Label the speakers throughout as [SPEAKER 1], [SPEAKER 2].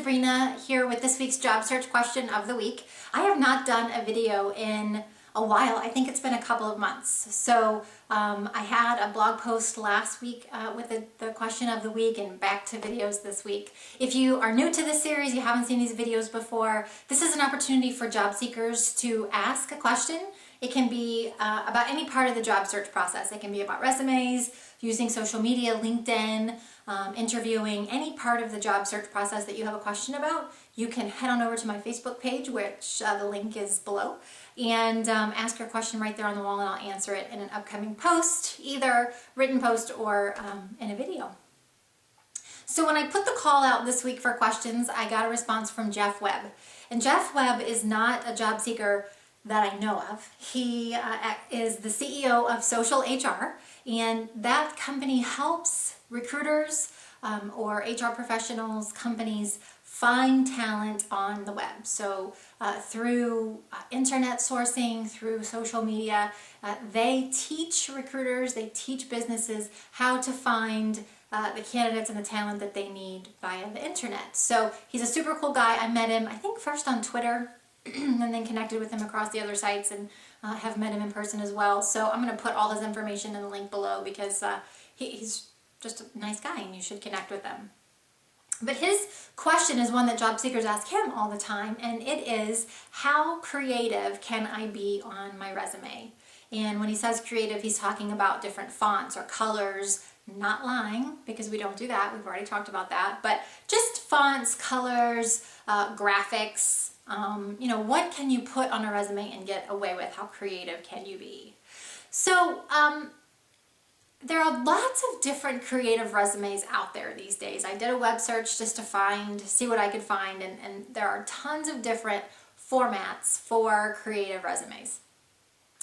[SPEAKER 1] Sabrina here with this week's job search question of the week. I have not done a video in a while. I think it's been a couple of months. So I had a blog post last week with the question of the week and back to videos this week. If you are new to this series, you haven't seen these videos before, this is an opportunity for job seekers to ask a question. It can be about any part of the job search process. It can be about resumes, using social media, LinkedIn, interviewing, any part of the job search process that you have a question about. You can head on over to my Facebook page, which the link is below, and ask your question right there on the wall, and I'll answer it in an upcoming post, either written post or in a video. So when I put the call out this week for questions, I got a response from Jeff Webb. And Jeff Webb is not a job seeker that I know of. He is the CEO of Social HR, and that company helps recruiters or HR professionals, companies, find talent on the web. So through internet sourcing, through social media, they teach recruiters, they teach businesses how to find the candidates and the talent that they need via the internet. So he's a super cool guy. I met him, I think, first on Twitter, and then connected with him across the other sites, and have met him in person as well. So I'm going to put all his information in the link below, because he's just a nice guy and you should connect with him. But his question is one that job seekers ask him all the time, and it is, how creative can I be on my resume? And when he says creative, he's talking about different fonts or colors, not lying, because we don't do that, we've already talked about that, but just fonts, colors, graphics. You know, what can you put on a resume and get away with? How creative can you be? So there are lots of different creative resumes out there these days. I did a web search just to see what I could find, and there are tons of different formats for creative resumes.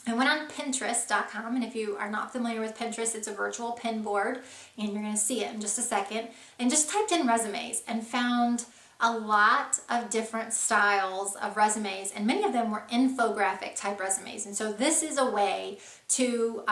[SPEAKER 1] I went on Pinterest.com, and if you are not familiar with Pinterest, it's a virtual pin board, and you're going to see it in just a second, and just typed in resumes and found a lot of different styles of resumes, and many of them were infographic type resumes. And so this is a way to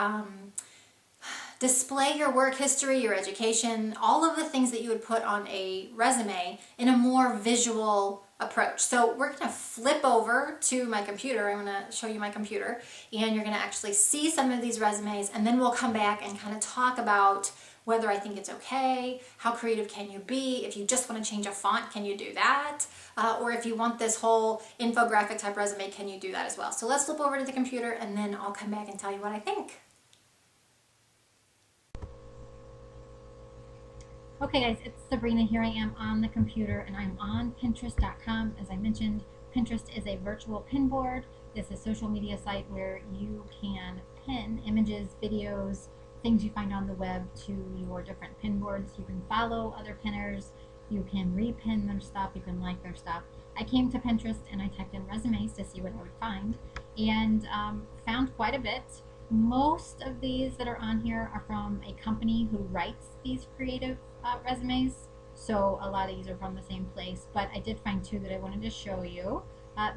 [SPEAKER 1] display your work history, your education, all of the things that you would put on a resume in a more visual approach. So we're going to flip over to my computer. I'm going to show you my computer, and you're going to actually see some of these resumes, and then we'll come back and kind of talk about whether I think it's okay, how creative can you be, if you just want to change a font, can you do that? Or if you want this whole infographic type resume, can you do that as well? So let's flip over to the computer, and then I'll come back and tell you what I think. Okay guys, it's Sabrina. Here I am on the computer, and I'm on Pinterest.com. As I mentioned, Pinterest is a virtual pin board. It's a social media site where you can pin images, videos, things you find on the web to your different pin boards. You can follow other pinners, you can repin their stuff, you can like their stuff. I came to Pinterest and I typed in resumes to see what I would find, and found quite a bit. Most of these that are on here are from a company who writes these creative resumes, so a lot of these are from the same place, but I did find two that I wanted to show you.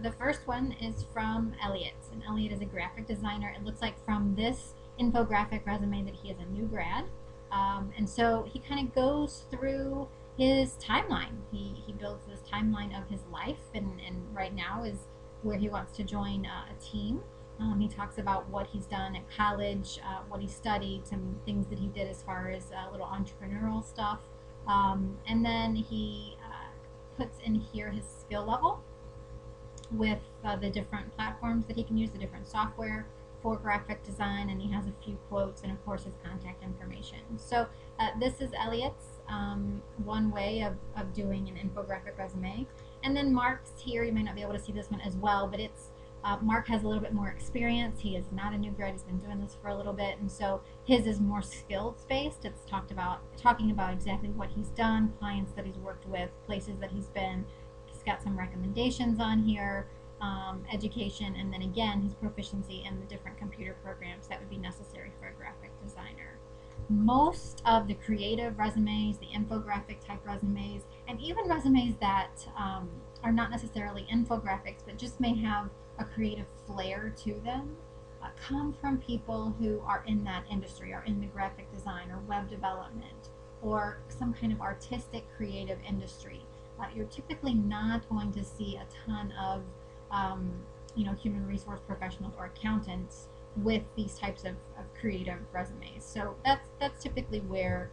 [SPEAKER 1] The first one is from Elliot, and Elliot is a graphic designer. It looks like from this infographic resume that he is a new grad, and so he kind of goes through his timeline. He builds this timeline of his life, and right now is where he wants to join a team. He talks about what he's done at college, what he studied, some things that he did as far as little entrepreneurial stuff, and then he puts in here his skill level with the different platforms that he can use, the different software for graphic design, and he has a few quotes and of course his contact information. So this is Elliot's one way of doing an infographic resume. And then Mark's here. You may not be able to see this one as well, but it's Mark has a little bit more experience. He is not a new grad. He's been doing this for a little bit, and so his is more skills based. It's talking about exactly what he's done, clients that he's worked with, places that he's been. He's got some recommendations on here. Education, and then again his proficiency in the different computer programs that would be necessary for a graphic designer. Most of the creative resumes, the infographic type resumes, and even resumes that are not necessarily infographics but just may have a creative flair to them, come from people who are in that industry, are in the graphic design or web development or some kind of artistic creative industry. you're typically not going to see a ton of human resource professionals or accountants with these types of creative resumes. So that's typically where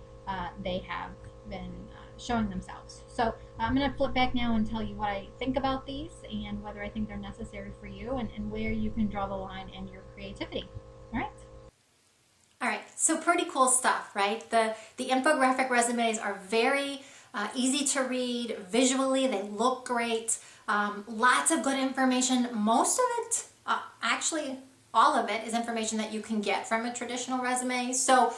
[SPEAKER 1] they have been showing themselves. So I'm going to flip back now and tell you what I think about these and whether I think they're necessary for you, and where you can draw the line in your creativity. All right? All right, so pretty cool stuff, right? The infographic resumes are very easy to read. Visually, they look great. Lots of good information. Most of it, actually all of it, is information that you can get from a traditional resume. So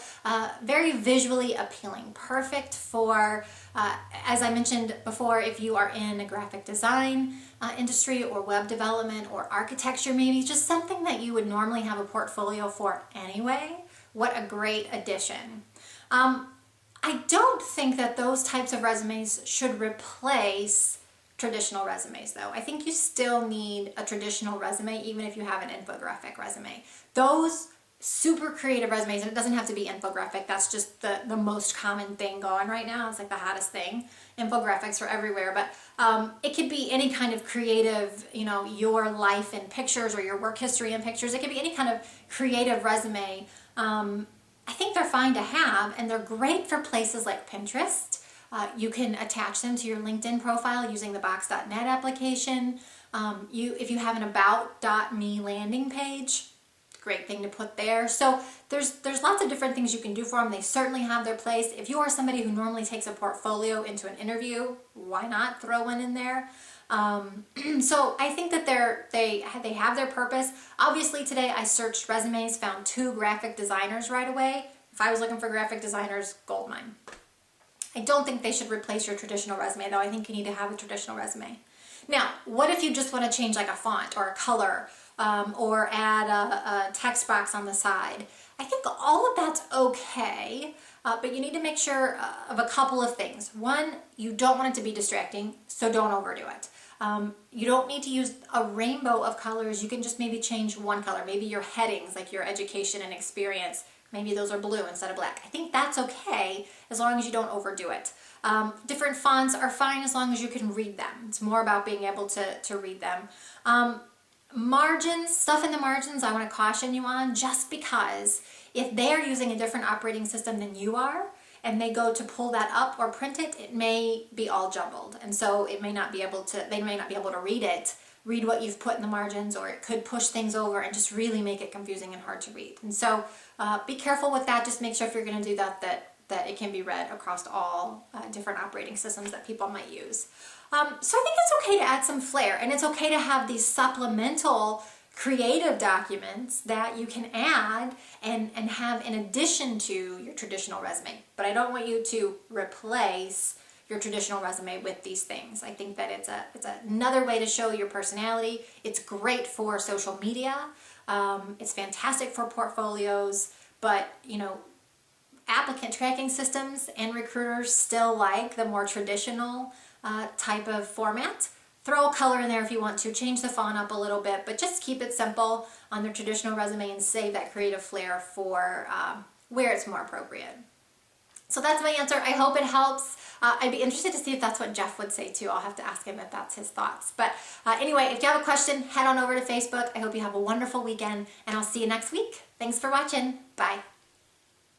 [SPEAKER 1] very visually appealing. Perfect for, as I mentioned before, if you are in a graphic design industry or web development or architecture, maybe just something that you would normally have a portfolio for anyway. What a great addition. I don't think that those types of resumes should replace traditional resumes, though. I think you still need a traditional resume even if you have an infographic resume. Those super creative resumes, and it doesn't have to be infographic, that's just the most common thing going right now. It's like the hottest thing. Infographics are everywhere, but it could be any kind of creative, your life in pictures or your work history in pictures. It could be any kind of creative resume. I think they're fine to have, and they're great for places like Pinterest. You can attach them to your LinkedIn profile using the Box.net application. If you have an About.me landing page, great thing to put there. So there's lots of different things you can do for them. They certainly have their place. If you are somebody who normally takes a portfolio into an interview, why not throw one in there? So I think that they have their purpose. Obviously today I searched resumes, found 2 graphic designers right away. If I was looking for graphic designers, goldmine. I don't think they should replace your traditional resume, though. I think you need to have a traditional resume. Now, what if you just want to change like a font or a color, or add a text box on the side? I think all of that's okay, but you need to make sure of a couple of things. One, you don't want it to be distracting, so don't overdo it. You don't need to use a rainbow of colors. You can just maybe change one color. Maybe your headings, like your education and experience, maybe those are blue instead of black. I think that's okay as long as you don't overdo it. Different fonts are fine as long as you can read them. It's more about being able to read them. Margins, stuff in the margins, I want to caution you on, just because if they are using a different operating system than you are, and they go to pull that up or print it, it may be all jumbled. And so it may not be able to, they may not be able to read what you've put in the margins, or it could push things over and just really make it confusing and hard to read. And so be careful with that. Just make sure if you're going to do that, that it can be read across all different operating systems that people might use. So I think it's okay to add some flair, and it's okay to have these supplemental creative documents that you can add and have in addition to your traditional resume. But I don't want you to replace your traditional resume with these things. I think that it's another way to show your personality. It's great for social media. It's fantastic for portfolios, but applicant tracking systems and recruiters still like the more traditional type of format. Throw a color in there if you want to, change the font up a little bit, but just keep it simple on their traditional resume and save that creative flair for where it's more appropriate. So that's my answer. I hope it helps. I'd be interested to see if that's what Jeff would say too. I'll have to ask him if that's his thoughts. But anyway, if you have a question, head on over to Facebook. I hope you have a wonderful weekend, and I'll see you next week. Thanks for watching. Bye.